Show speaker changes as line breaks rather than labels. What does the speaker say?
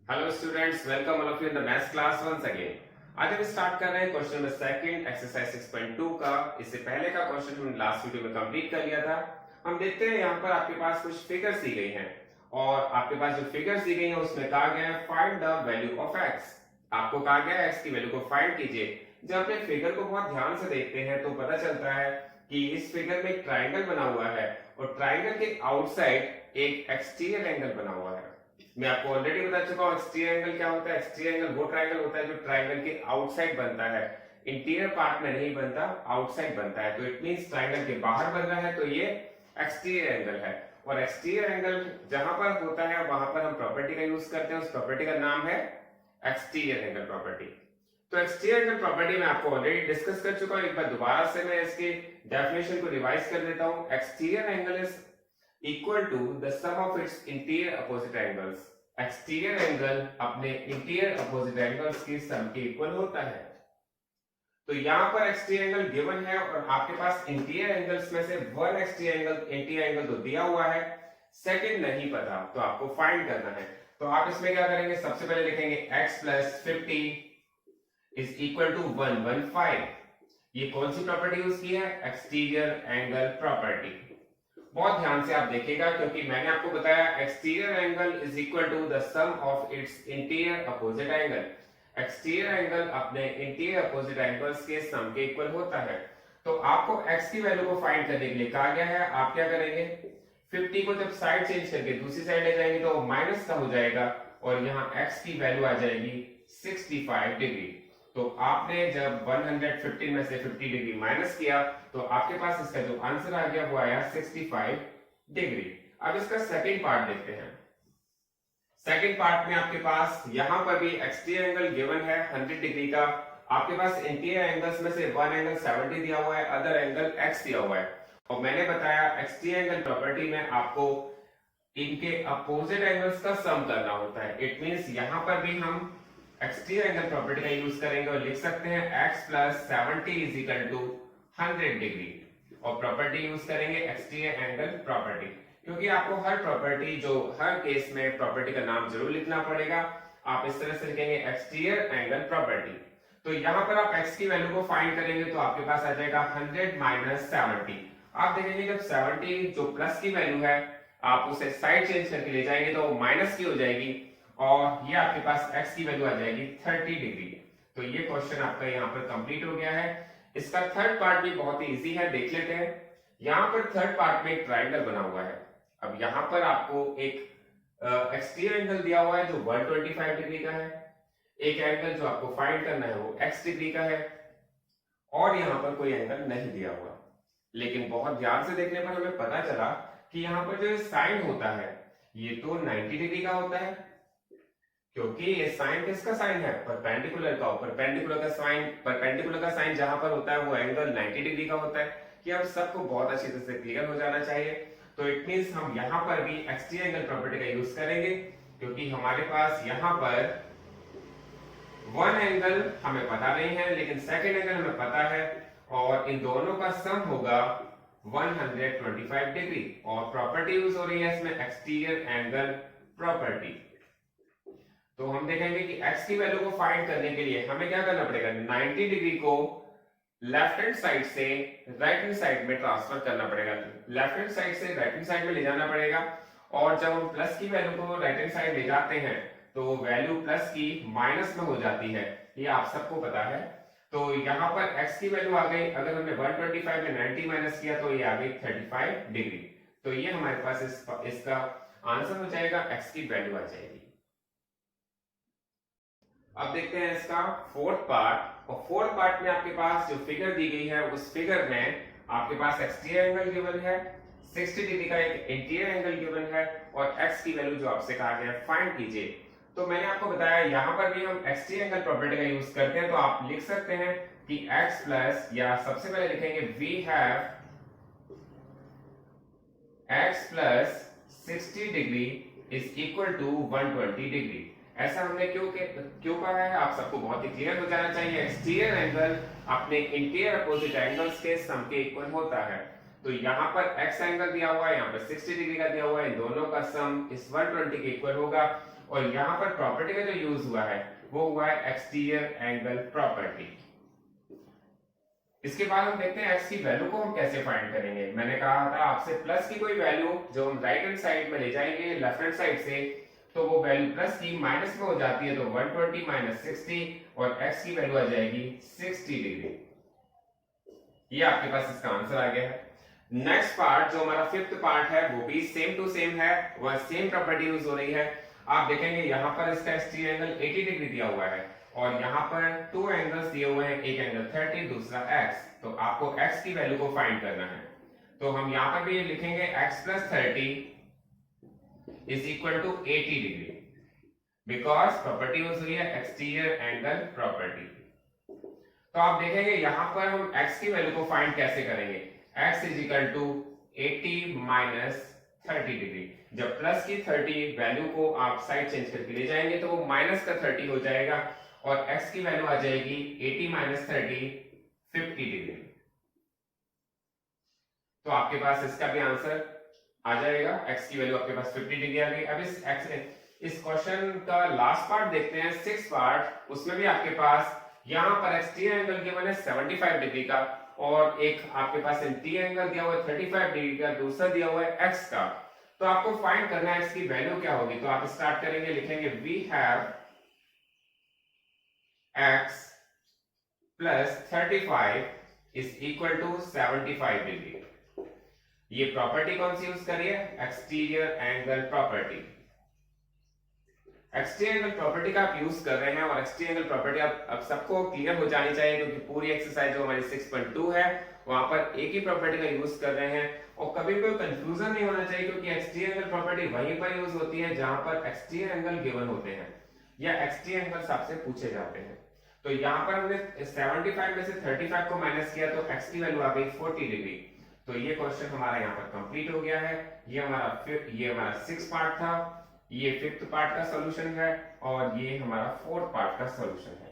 Hello students, welcome all of you in the maths class once again. आज हम start कर रहे हैं क्वेश्चन नंबर सेकंड एक्सरसाइज 6.2 का। इससे पहले का क्वेश्चन हमने लास्ट वीडियो में कंप्लीट कर लिया था। हम देखते हैं यहाँ पर आपके पास कुछ फिगर्स दी गई हैं और आपके पास जो फिगर्स दी गई हैं उसमें कहा गया है find the value of x. आपको कहा गया है एक्स की वैल्यू को फाइंड कीजिए। जब अपने फिगर को बहुत ध्यान से देखते हैं तो पता चलता है कि इस फिगर में एक ट्राइंगल बना हुआ है और ट्राइंगल के आउटसाइड एक एक्सटीरियर एंगल बना हुआ है। मैं आपको ऑलरेडी बता चुका हूं एक्सटीरियर एंगल क्या होता है। एक्सटीरियर एंगल वो ट्रायंगल होता है जो ट्रायंगल के आउटसाइड बनता है, इंटीरियर पार्ट में नहीं बनता, आउटसाइड बनता है। तो इट मींस ट्रायंगल के बाहर बन रहा है तो ये एक्सटीरियर एंगल है। और एक्सटीरियर एंगल जहां पर होता है वहां पर हम प्रॉपर्टी का यूज करते हैं। उस प्रॉपर्टी का नाम है एक्सटीरियर एंगल प्रॉपर्टी। तो एक्सटीरियर एंगल प्रॉपर्टी मैं आपको ऑलरेडी डिस्कस कर चुका हूं। एक बार दोबारा से मैं इसकी डेफिनेशन को रिवाइज कर देता हूं। Exterior angle is equal to the sum of its interior opposite angles. Exterior angle अपने इंटीरियर अपोजिट एंगल्स के सम के इक्वल होता है। तो यहां पर एक्सटीरियर एंगल गिवन है और आपके पास इंटीरियर एंगल्स में से वन इंटीरियर एंगल तो दिया हुआ है, सेकंड नहीं पता, तो आपको फाइंड करना है। तो आप इसमें क्या करेंगे, सबसे पहले लिखेंगे x plus 50 is equal to 115। ये कौन सी प्रॉपर्टी यूज की है? Exterior angle property. बहुत ध्यान से आप देखिएगा क्योंकि मैंने आपको बताया exterior angle is equal to the sum of its interior opposite angle. Exterior angle अपने इंटीरियर अपोजिट एंगल्स के सम के इक्वल होता है। तो आपको x की वैल्यू को फाइंड करने के लिए कहा गया है, आप क्या करेंगे, 50 को जब साइड चेंज करके दूसरी साइड ले जाएंगे तो माइनस का हो जाएगा और यहाँ x की वैल्यू आ जाएगी 65 डिग्री। तो आपने जब 115 में से 50 डिग्री माइनस किया तो आपके पास इसका जो आंसर आ गया वो आया 65 डिग्री। अब इसका सेकंड पार्ट देखते हैं। सेकंड पार्ट में आपके पास यहां पर भी एक्सटीरियर एंगल गिवन है 100 डिग्री का। आपके पास इंटीरियर एंगल्स में से वन एंगल 70 दिया हुआ है, अदर एंगल x दिया हुआ है। और मैंने बताया एक्सटीरियर एंगल प्रॉपर्टी में आपको इनके अपोजिट एंगल्स का सम करना होता है। इट मींस यहां पर भी हम एक्सटीरियर एंगल प्रॉपर्टी का यूज करेंगे और लिख सकते हैं x plus 70 is equal to 100 degree और प्रॉपर्टी यूज करेंगे एक्सटीरियर एंगल प्रॉपर्टी, क्योंकि आपको हर प्रॉपर्टी जो हर केस में प्रॉपर्टी का नाम जरूर लिखना पड़ेगा। आप इस तरह से लिखेंगे एक्सटीरियर एंगल प्रॉपर्टी। तो यहां पर आप x की वैल्यू को फाइंड करेंगे तो आपके पास आ जाएगा 100 माइनस 70। आप देखेंगे जब 70 जो प्लस की वैल्यू है आप उसे साइड चेंज करके ले जाएंगे तो माइनस की हो जाएगी और ये आपके पास x की वैल्यू आ जाएगी 30 डिग्री। तो ये क्वेश्चन आपका यहाँ पर कंप्लीट हो गया है। इसका थर्ड पार्ट भी बहुत ही इजी है, देख लेते हैं। यहाँ पर थर्ड पार्ट में एक ट्राइंगल बना हुआ है। अब यहाँ पर आपको एक एक्सटीरियर एंगल दिया हुआ है जो 125 डिग्री का है, एक एंगल जो आपको फाइंड करना है वो x डिग्री का है और यहाँ पर कोई एंगल नहीं दिया हुआ। लेकिन बहुत ध्यान से देखने पर हमें पता चला कि यहाँ पर जो साइन होता है ये तो 90 डिग्री का होता है, क्योंकि ये साइन किसका साइन है? परपेंडिकुलर का। परपेंडिकुलर का साइन जहां पर होता है वो एंगल 90 डिग्री का होता है। कि अब सबको बहुत अच्छी तरह से क्लियर हो जाना चाहिए। तो इट मींस हम यहां पर भी एक्सटीरियर एंगल प्रॉपर्टी का यूज करेंगे क्योंकि हमारे पास यहां पर वन एंगल हमें पता नहीं है लेकिन सेकेंड एंगल हमें पता है और इन दोनों का सम होगा 125 डिग्री और प्रॉपर्टी यूज हो रही है इसमें एक्सटीरियर एंगल प्रॉपर्टी। तो हम देखेंगे कि x की वैल्यू को फाइंड करने के लिए हमें क्या करना पड़ेगा, 90 डिग्री को लेफ्ट हैंड साइड से राइट हैंड साइड में ट्रांसफर करना पड़ेगा। लेफ्ट हैंड साइड से राइट हैंड साइड में ले जाना पड़ेगा और जब हम प्लस की वैल्यू को राइट हैंड साइड ले जाते हैं तो वैल्यू प्लस की माइनस में हो जाती है, ये आप सबको पता है। तो यहाँ पर x की वैल्यू आ गई, अगर हमने 125 में 90 माइनस किया तो ये आ गई 35 डिग्री। तो ये हमारे पास इसका आंसर हो जाएगा, x की वैल्यू आ जाएगी। अब देखते हैं इसका फोर्थ पार्ट। और फोर्थ पार्ट में आपके पास जो फिगर दी गई है उस फिगर में आपके पास एक्सटीरियर एंगल गिवन है, 60 डिग्री का एक इंटीरियर एंगल गिवन है और x की वैल्यू जो आपसे कहा गया है फाइंड कीजिए। तो मैंने आपको बताया यहां पर भी हम एक्सटीरियर एंगल प्रॉपर्टी का यूज करते हैं। तो आप लिख सकते हैं कि x प्लस, या सबसे पहले लिखेंगे we have x plus 60 degree is equal to 120 degree. ऐसा हमने क्यों कहा है आप सबको बहुत ही क्लियर हो जाना चाहिए। एक्सटीरियर एंगल अपने इंटीरियर अपोजिट एंगल्स के सम के इक्वल होता है। तो यहाँ पर x एंगल दिया हुआ है, यहाँ पर 60 डिग्री का दिया हुआ है, इन दोनों का सम इस 120 के इक्वल होगा और यहाँ पर प्रॉपर्टी का जो यूज हुआ है वो हुआ है एक्सटीरियर एंगल प्रॉपर्टी। इसके बाद हम देखते हैं एक्स की वैल्यू को हम कैसे फाइंड करेंगे। मैंने कहा था आपसे प्लस की कोई वैल्यू जो हम राइट हैंड साइड में ले जाएंगे लेफ्ट हैंड साइड से, तो वो वैल्यू प्लस की माइनस में हो जाती है, तो 120 माइनस 60 और एक्स की वैल्यू आ जाएगी 60 डिग्री। ये आपके पास इसका आंसर आ गया है। नेक्स्ट पार्ट जो हमारा फिफ्थ पार्ट है वो भी सेम टू सेम है, वह सेम प्रॉपर्टी यूज हो रही है। आप देखेंगे यहाँ पर इसका एक्सटीरियर एंगल 80 डिग्री दिया हुआ है और यहाँ पर 2 एंगल्स दिए हुए हैं, एक एंगल 30 दूसरा x। तो आपको x की वैल्यू को फाइंड करना है। तो हम यहाँ पर भी ये लिखेंगे x plus 30 is equal to 80 degree, because property use हुई है एक्सटीरियर एंगल प्रॉपर्टी। तो आप देखेंगे यहाँ पर हम x की वैल्यू को फाइंड कैसे करेंगे। x is equal to 80 minus 30 degree. जब प्लस की 30 वैल्यू को आप साइड चेंज करके ले जाएंगे तो वो माइनस का 30 हो जाएगा और x की वैल्यू आ जाएगी 80 माइनस 30 50 डिग्री। तो आपके पास इसका भी आंसर आ जाएगा, x की वैल्यू आपके पास 50 डिग्री आ गई। अब इस क्वेश्चन का लास्ट पार्ट देखते हैं, 6th पार्ट। उसमें भी आपके पास यहाँ पर एक्सटीरियर एंगल गिवन है 75 डिग्री का और एक आपके पास इंटीरियर एंगल दिया हुआ है 35 डिग्री का, दूसरा दिया हुआ है x का। तो आपको फाइंड करना है x की वैल्यू क्या होगी। तो आप स्टार्ट करेंगे, लिखेंगे we have x plus 35 is equal to 75 degree. ये प्रॉपर्टी कौन सी यूज करिए, exterior angle property. Exterior angle property का आप यूज कर रहे हैं और एक्सटीरियर एंगल प्रॉपर्टी अब सबको क्लियर हो जानी चाहिए, क्योंकि पूरी एक्सरसाइज जो हमारी 6.2 है वहां पर एक ही प्रॉपर्टी का यूज कर रहे हैं और कभी कोई कंफ्यूजन नहीं होना चाहिए, क्योंकि एक्सटीरियर एंगल प्रॉपर्टी वहीं पर यूज होती है जहां पर एक्सटीरियर एंगल गिवन होते हैं या एक्सटीरियर एंगल्स आपसे पूछे जाते हैं। तो यहाँ पर हमने 75 में से 35 को माइनस किया तो x की वैल्यू आ गई 40 डिग्री। तो ये क्वेश्चन हमारा यहाँ पर कंप्लीट हो गया है। ये हमारा 6th पार्ट था, ये 5th पार्ट का सॉल्यूशन है और ये हमारा 4th पार्ट का सॉल्यूशन है।